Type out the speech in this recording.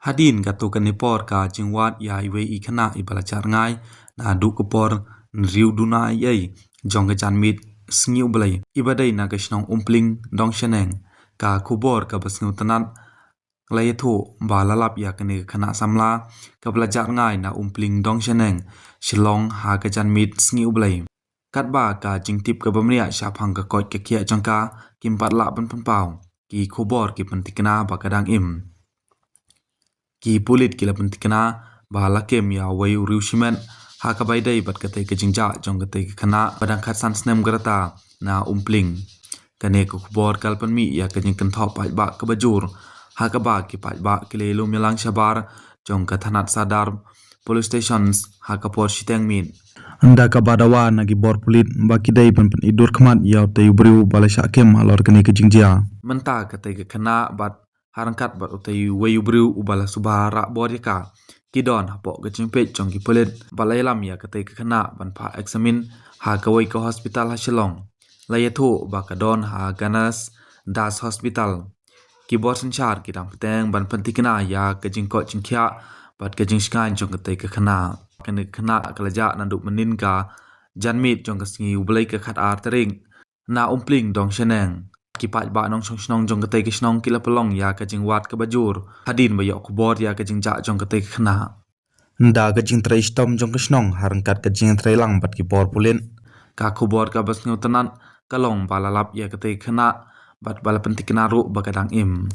Hadin katu kanipor ka jingwat ya iwe ikana ibalacar ngai na du kapor nriu duna yai jong ka janmit sngiu belai ibadai na kashnong umpling dong sheneng ka kubor ka basngiu tanat layathu ba lalap ya kani khana samla ka belajar ngai na umpling dong sheneng shilong ha ka janmit sngiu belai katba ka jingtip ka bamria shaphang ka koi ka khia jongka kimpat la ban pau ki kubor ki pantikna ba kadang im ki pulit kila pentikna bahala kem ya wayu riushimen ha kabai dai bat katai ke jingja jong katai ke khana badang khat san snem grata na umpling kane ku khbor kalpan mi ya ke jing kan thop pai ba ka bajur ha ka ba ki pai ba ki le lu milang shabar jong ka thanat sadar police stations ha ka por shiteng min anda ka badawa na gi bor pulit ba ki dai pan idur khmat ya te ubriu balasha kem alor kane ke jingjia menta katai ke khana bat harangkat bat utai wayu briu ubala subara borika kidon hapo gachimpe chongki pelet balai lam ya katai khana ban pha examine ha kawai ka hospital ha shillong layathu ba kadon ha ganas das hospital ki bor sanchar ki dam peteng ban pentikna ya kajing ko chingkhya bat kajing skan chong katai khana kan khana kalaja nandu menin ka janmit chong ka sngi ublai ka khat ar tering na umpling dong sheneng kipat ba nong song jong katai kisnong kila pelong ya kajing wat ke bajur hadin ba yok kubor ya kajing ja jong katai khana nda kajing trai stom jong kisnong harangkat kajing trai lang bat ki bor pulin ka kubor ka basngiu tanan kalong balalap ya katai khana bat bala pentikna ru ba kadang im